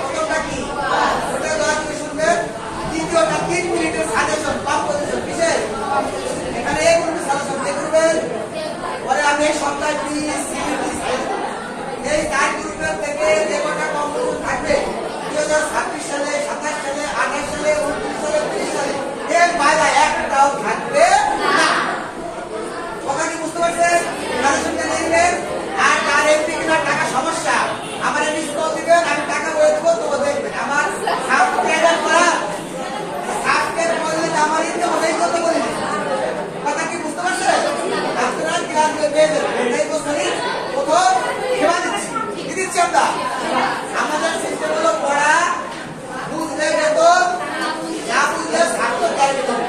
প্রথমটা কি ওটা দয়া করে শুনবেন দ্বিতীয়টা 3 মিনিটের সাজেশন কম্পোজিশন বিশেষ এখানে এই গ্রুপে সাজেশন দেখবেন পরে আমি এই সপ্তাহে সিবিটি এই 4 গ্রুপের থেকে যে কটা কম্পোজিশন থাকবে 2026 সালে 27 সালে 28 সালে 29 সালে 30 সালে এর বাইরে একটাও থাকবে না কথা কি বুঝতে পারছেন সাজেশনটা নেবেন আর তার এমপি কিনা টাকা সমস্যা আমার এমপি কল দিবেন আমি টাকা বলে দেব তো দেখবেন আমার সাবস্ক্রাইবার করা সাবস্ক্রাইব করলে আমার ইনকাম হলেই কত বলি কথা কি বুঝতে পারছেন আপনারা ক্লাস পেয়ে যাবেন এই বছরই প্রথম সেবা দিচ্ছি কি দিচ্ছি আমরা আমাদের সিস্টেম হলো পড়া বুঝলে বেতন না বুঝলে ছাত্র দেয় বেতন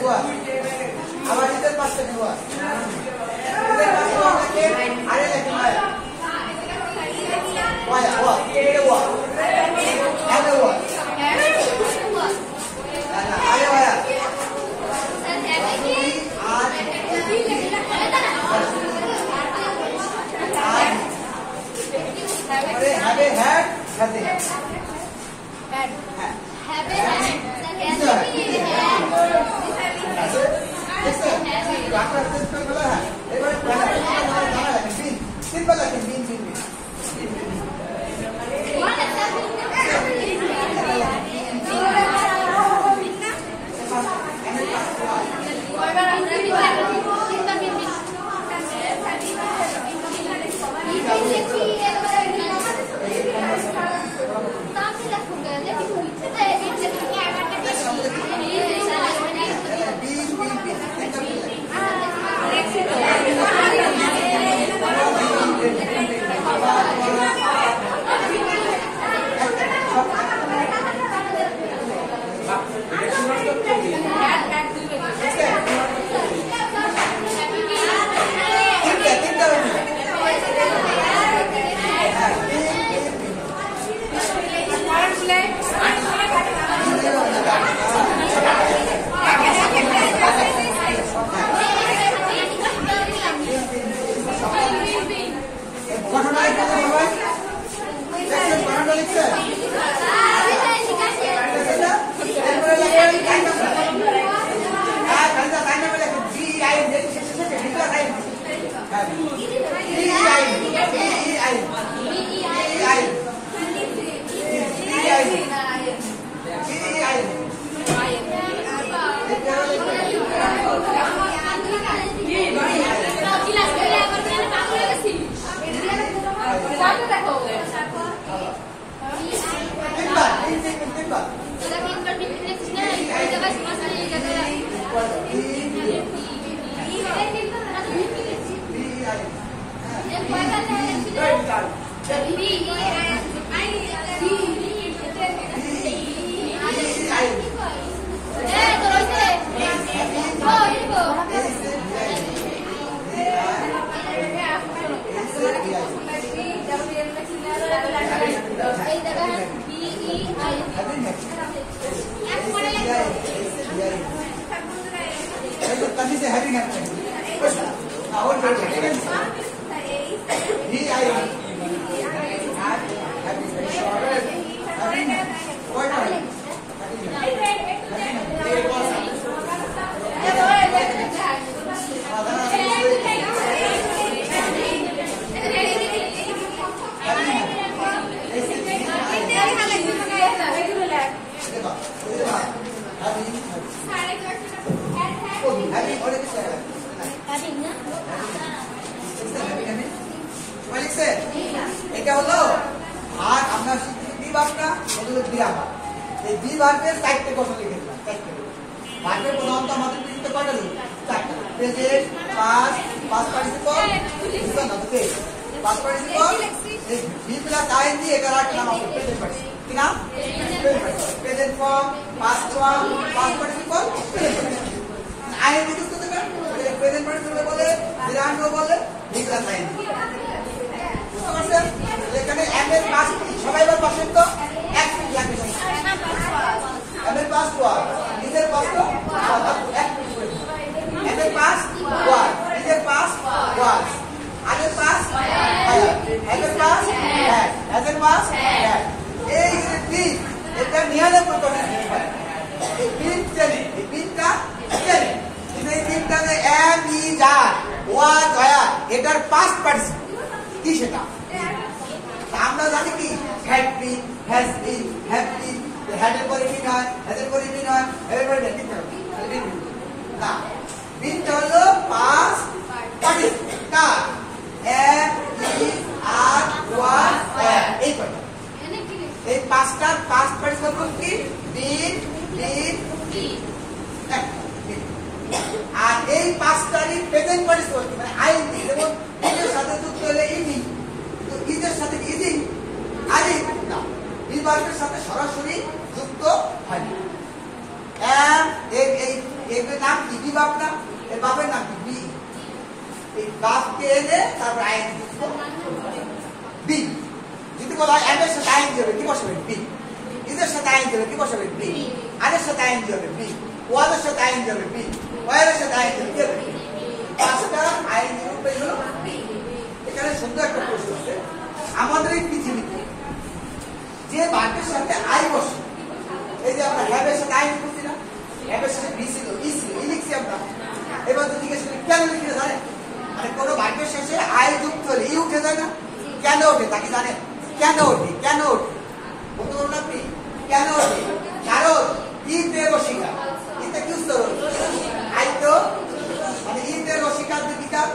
ওয়াজ আবার ইদের পাশে ওয়াজ ইদের পাশে ওয়াজকে আরে লেখেন মায়া মায়া ওয়াজ এটা ওয়াজ এটা ওয়াজ আরে মায়া अरे have a hat has a hat have a hat doctor से कोई बोला है एक बार पहला जाना है बीन सिंपल है बीन बीन এগুলোর নাম কি? বি বাপ না? এর বাপের নাম কি? বি। এই বাপকে এনে তারপর আইন দিব বি। যদি বলা হয় এম এর সাথে আইন যাবে কি বসাবেন? বি। ইদের সাথে আইন যাবে কি বসাবেন? বি। আরের সাথে আইন যাবে বি। ওয়াদের সাথে আইন যাবে বি। ওয়ারের সাথে আইন যাবে বি। পাঁচটা আইন রূপে হলো বি। এখানে সুন্দর একটা প্রশ্ন আছে, আমাদের এই পৃথিবীতে যে বাক্যের সাথে আই বসে, এই যে আমরা হ্যাভের সাথে আইন করছি না, হ্যাভের সাথে বি ছিল, ই ছিল, ই লিখছি আমরা। এবার তো জিজ্ঞেস করি কেন লিখে জানেন? মানে কোনো বাক্যের শেষে আই যুক্ত হলে ই উঠে যায় না? কেন ওঠে তাকে জানেন? কেন ওঠে? কেন ওঠে বলতে পারুন আপনি? কেন ওঠে? কারণ ইতে রসিকা, ইতে কি উত্তর? আই তো মানে ইতে রসিকার দিবিকার,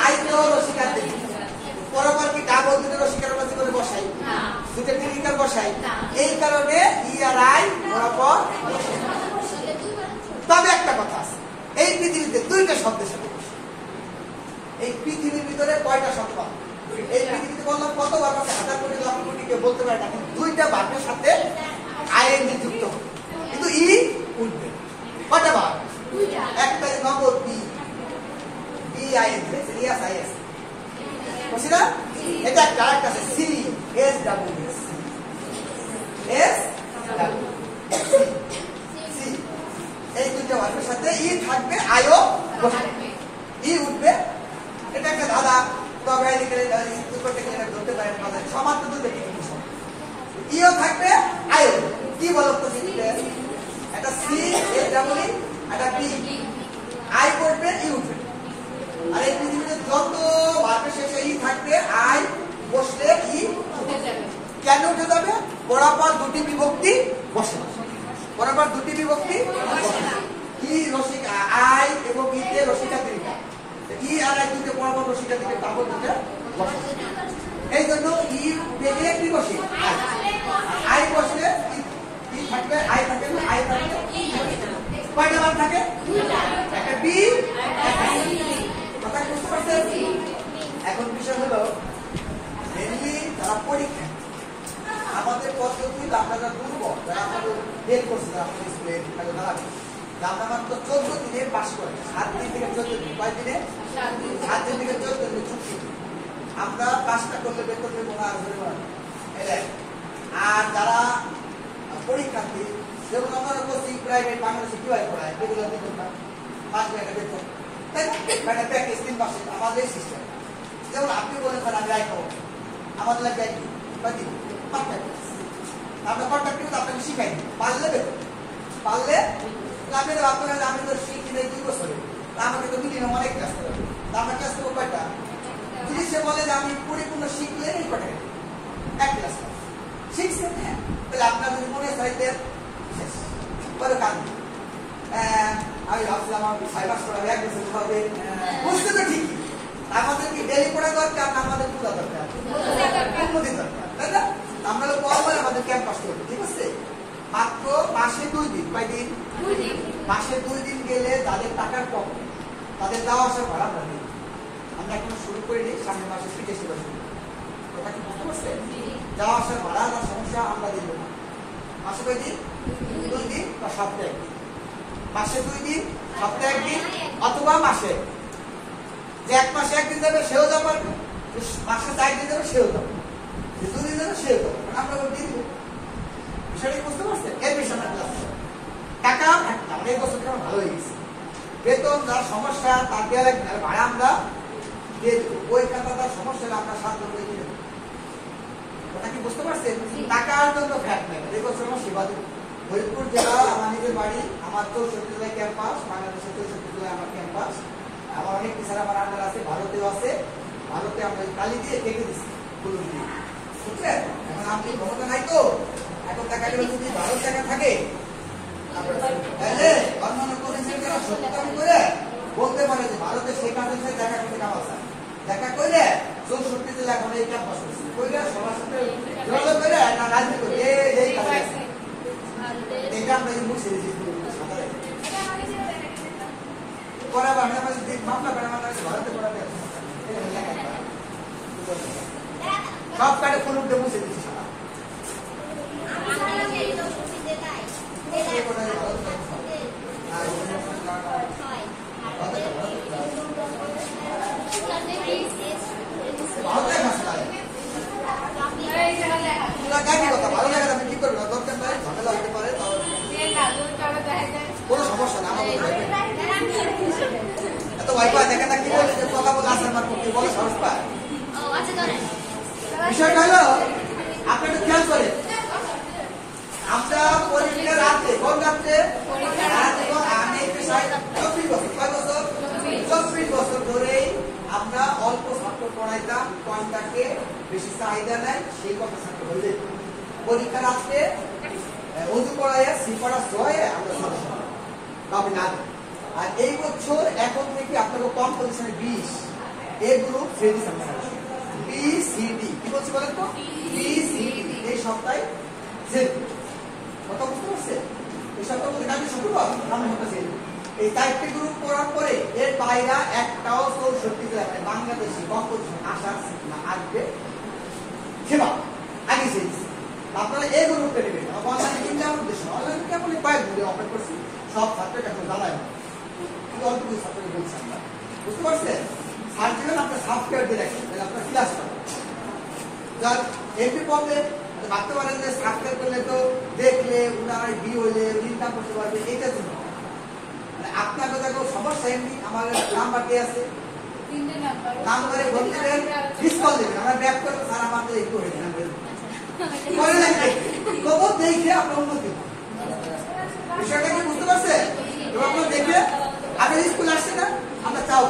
আই তো রসিকার দিবিকার। পরপর কি ডাবল দুটো রসিকার মাঝে করে বসাই? দুটো দিবিকার বসাই। এই কারণে ই আর আই পরপর। তবে একটা কথা আছে, এই পৃথিবীতে দুইটা শব্দের সাথে বসে। এই পৃথিবীর ভিতরে কয়টা শব্দ? এই পৃথিবীতে বললাম কতবার আছে, হাজার কোটি লক্ষ কোটি কেউ বলতে পারে না, কিন্তু দুইটা বাক্যের সাথে আইএনজি যুক্ত হবে, কিন্তু ই উঠবে। কয়টা বার? একটা নগদ বি, বি আইএনজি, সিরিয়াস আইএস বুঝছি না? এটা একটা আরেকটা আছে C S W S, S W C. এই দুইটা বাক্যের সাথে ই থাকবে, আইও বসবে, ই উঠবে। এটা একটা ধাঁধা, তবে করতে গেলে ধরতে পারেন সমান্ত তো দেখে ইও থাকবে, আইও কি বলো তো? একটা সি এস ডাবল ই, একটা বি, আই করবে, ই উঠবে। আর এই পৃথিবীতে যত বাক্যের শেষে ই থাকবে, আই বসলে ই উঠে যাবে। কেন উঠে যাবে? পরপর দুটি বিভক্তি বসে, পরপর দুটি বিভক্তি ই রসিকা, আই এবং ইতে রসিকা দিবিকা, ই আর আই দুটো পরপর রসিকা দিকে তারপর দুটো বসে। এই জন্য ই পেলে কি বসে? আই বসলে ই থাকবে, আই থাকে না, আই থাকবে। কয়টা বার থাকে? একটা বি, একটা সি। কথা বুঝতে পারছেন? এখন বিষয় হলো মেনলি যারা পরীক্ষা, আমাদের পদ্ধতি আমরা যারা দুর্বল, যারা আমাদের ফেল করছে, যারা আমাদের স্কুলে দাঁড়াবে, আমরা মাত্র 14 দিনে পাস করে, 7 দিন থেকে 14 দিন। কয় দিনে? 7 দিন থেকে 14 দিনে ছুটি। আমরা পাসটা করলে বেতন দেবো না, আর যারা পরীক্ষার্থী, যেমন আমরা কোচিং প্রাইভেট বাংলাদেশে কিভাবে পড়ায়, রেগুলার বেতন না, 5 টাকা বেতন, তাই না? মানে প্যাকেজ 3 মাসে আমাদের সিস্টেম। যেমন আপনি বলেন স্যার আমি রায় খাবো, আমাদের লাগবে একদিন বা দিন, আমরা কন্ট্যাক্ট কিন্তু আপনাকে শিখাই দিই, পারলে বেতন, পারলে আমি আপনারা, আমি তো শিখি নেই 2 বছরে, আমাকে তো মিনিমাম অনেক ক্লাস করবে, আমরা ক্লাস করবো কয়টা? যদি সে বলে যে আমি পরিপূর্ণ শিখলে এই কটা এক ক্লাস শিখছেন, হ্যাঁ, তাহলে আপনার যদি মনে চাইতেন শেষ বলে কাজ। আমি ভাবছিলাম আমার 6 মাস পড়াবে, 1 বছর পড়াবে, বুঝতে তো ঠিকই। আমাদের কি ডেলি পড়া দরকার না আমাদের পূজা দরকার? উন্নতি দরকার, তাই না? আমরা পড়বো, আমাদের ক্যাম্পাস করবো, ঠিক আছে? মাত্র মাসে 2 দিন, কয় দিন? 2 দিন। মাসে 2 দিন গেলে যাদের টাকার কম, তাদের যাওয়া আসার ভাড়া আমরা দিই। আমরা এখন শুরু করিনি, সামনের মাসে ফিরে এসে বসে। কথা কি বুঝতে পারছেন? যাওয়া আসার ভাড়া না সমস্যা আমরা দিব না। মাসে কয় দিন? 2 দিন বা সপ্তাহে 1 দিন। মাসে 2 দিন, সপ্তাহে 1 দিন, অথবা মাসে যে 1 মাসে 1 দিন যাবে সেও যাবে, মাসে 4 দিন যাবে সেও যাবে, 2 দিন যাবে সেও যাবে, আমরা দিয়ে দিব। বিষয়টা বুঝতে পারছেন? এর বিষয়টা ক্লাস টাকা একটা অনেক বছর কেমন ভালো হয়ে গেছে, বেতন যার সমস্যা তার দেওয়া লাগবে, ভাড়া আমরা দিয়ে দেবো। ওই খাতা তার সমস্যা আমরা 7 জন দিয়ে দেবো। ওটা কি বুঝতে পারছেন? টাকার জন্য ফ্যাট নেই। এই বছর আমার সেবা দেবো। ফরিদপুর জেলা আমার নিজের বাড়ি, আমার 64 জেলায় ক্যাম্পাস, বাংলাদেশের 64 জেলায় আমার ক্যাম্পাস। আমার অনেক টিচার আমার আন্ডার আছে, ভারতেও আছে। ভারতে আমরা কালি দিয়ে কেটে দিচ্ছি, ফুলুন দিয়ে, বুঝলেন? এখন আপনি ক্ষমতা নাই তো, এখন টাকা যদি ভারত টাকা থাকে তাহলে অন্যান্য পরিস্থিতি যারা সত্যি করে বলতে পারে যে ভারতের সেই কাজের সাথে দেখা করতে কামাল স্যার, দেখা করলে 64 জেলা এখন এই ক্যাম্পাস করলে সবার সাথে যোগাযোগ করে না রাজনীতি করে এই কাজ এটা আমরা মুছে দিচ্ছি করা বাংলাদেশ মামলা করে আমাদের ভারতে করা সব কাটে ফুল উঠে মুছে দিচ্ছি সারা কোনো সমস্যা না, আমার এত ওয়াইফাই দেখে না, কি বলে যে কথা বলে আসার মার করতে বলে সাহস পায়। বিষয়টা হলো আপনি একটু খেয়াল করেন, আমরা পরীক্ষার রাতে কোন রাত্রে আমি 24 বছর, কয় বছর? 24 বছর ধরেই আমরা অল্প ছাত্র পড়াইতাম, কোনটাকে বেশি চাহিদা নেয় সেই কথা ছাত্র হইলে পরীক্ষা রাত্রে অজু পড়াইয়া সিপাড়া সয়ে আমরা তবে না। আর এই বছর এখন থেকে আপনাকে কম পজিশনে 20 A group friends B C D, কি বলছি বলেন তো? বি সি ডি এই সপ্তাহে জেড কথা বুঝতে পারছেন? এই সপ্তাহে মধ্যে কাজে শুক্রবার আমি হতেছে এই 4টে গ্রুপ করার পরে এর বাইরে একটাও 64 জেলা মানে বাংলাদেশি কম পজিশনে আসার না আসবে সেবা আগে চেয়েছি। আপনারা এই গ্রুপটা নেবেন, অনলাইনে কিনলে আমার উদ্দেশ্য অনলাইনে কি আপনি কয়েক ঘুরে অপারেট করছি সব ছাত্রের কাছে জানায় না, কিন্তু অল্প কিছু ছাত্রকে বলছি আমরা, বুঝতে পারছেন? সার্টিফিকেট আপনার সফটওয়্যার দিয়ে রাখেন, তাহলে আপনার ক্লাস করেন। যার এমপি পদে ভাবতে পারেন যে সাবস্ক্রাইব করলে তো দেখলে উনার বি হইলে ইনকাম করতে পারবে, এইটার জন্য মানে আপনার কথা কেউ সমস্যা এমনি আমার নাম্বার দিয়ে আছে, নাম্বারে বলতে দেন, মিস কল দেবেন, আমরা ব্যাক করবো, স্যার আমাদের একটু হয়ে যান করে দেখে খবর দেখে আপনার উন্নতি বিষয়টা কি বুঝতে পারছেন? এবং আপনার দেখে আগে স্কুল আসছে না আমরা চাও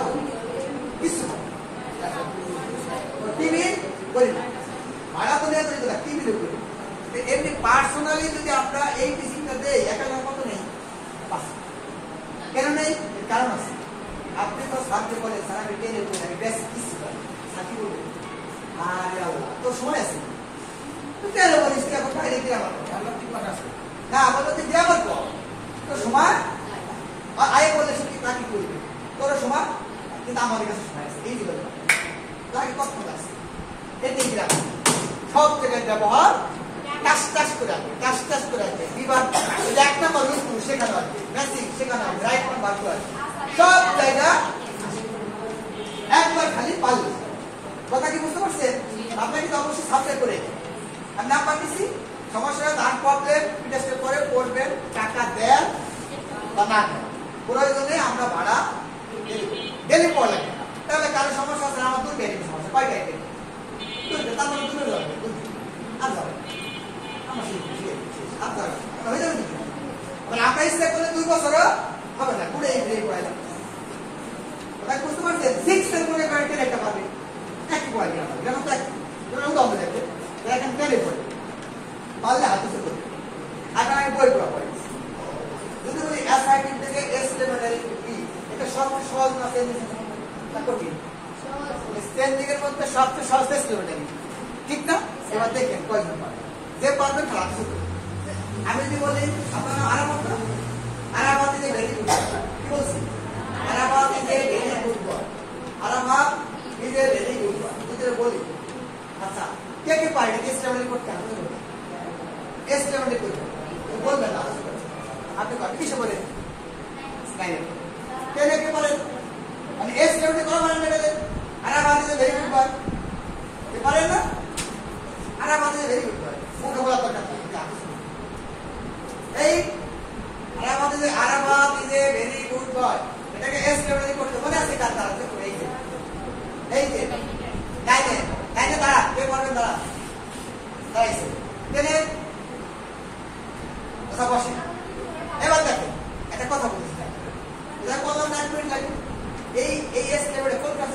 কিছু টিভি করি না, ভাড়া তো নেওয়া তৈরি করা টিভি করি, এমনি পার্সোনালি যদি আমরা এই টিচিংটা দেই একা কত নেই, কেন নেই? কারণ আছে, আপনি তো সাথে বলেন স্যার আমি টেনে বলি আমি বেশ কিছু সাথী বলবেন আরে আল্লাহ তোর সময় আছে তেরো বলিস এখন বাইরে দিয়ে আমার না বলো যে দিয়ে আমার তোর সময় আয়ে বলে সে তাকে করবে তোর সময়, কিন্তু আমাদের কাছে সময় আছে এই দিল তাকে কত আছে এটাই গ্রাম সব জায়গায় ব্যবহার টাস টাস করে আসবে, টাস টাস করে আসবে, বিবার এক নাম্বার স্কুল শেখানো আসবে, ম্যাসিং শেখানো আসবে, রাইট নাম্বার করে আসবে, সব জায়গা একবার খালি পারলে কথা কি বুঝতে পারছেন? আপনাকে তো অবশ্যই সাবস্ক্রাইব করে আমি না পাচ্ছি সমস্যা তার প্রবলেম টেস্টের পরে পড়বেন, টাকা দেন বা না দেন, প্রয়োজনে আমরা ভাড়া ডেলি পড়া লাগে, তাহলে কারো সমস্যা আছে আমার 2 গাড়ির সমস্যা, কয় গাড়ি তার মানে দূরে যাবে আর যাবে আমার আর যাবে হয়ে যাবে কিন্তু আপনার ইচ্ছা করলে 2 বছর হবে না, পুরো এই পড়াইলাম বুঝতে পারছেন? 6 এর পরে গাড়িতে একটা পাবে একই পড়াই গেলাম যেমন তো উদাহরণ দেখবে এখন টেনে পড়ে পারলে হাতে করবে, এখন আমি বই পড়া পড়ি যদি বলি এসআইটি থেকে এস লেভেলের কি এটা সবচেয়ে সহজ না কঠিন? স্ট্যান্ডিংয়ের মধ্যে সবচেয়ে সহজ এস লেভেলের, ঠিক না? এবার দেখেন কয়জন পারে, যে পারবেন খেলা শুরু। আমি যদি বলি আপনারা আরামত না আরামাত যে ভেরি গুড, কি বলছি? আরামাত যে ভেরি গুড, আরামাত যে ভেরি গুড যদি বলি আচ্ছা কে কে পারে এস লেভেলে করতে হবে, এস লেভেলে করতে বলবেন না আপনি পারেন কিসে বলেন কে কে পারেন মানে এস লেভেলে করা পারেন লেভেলে আরামাত যে ভেরি গুড পারেন না, আরামাত যে ভেরি গুড মুখে বলা দরকার এই Aramat is a very good boy, এটাকে এস লেভেলে করতে মনে আছে কার দ্বারা এই যে তাইলে দাঁড়া কে পারবেন দাঁড়া দাঁড়াইছে কেনে কথা বসে। এবার দেখেন একটা কথা বলছি এটা কত 9 মিনিট লাগে এই এস লেভেলে কোন কাজ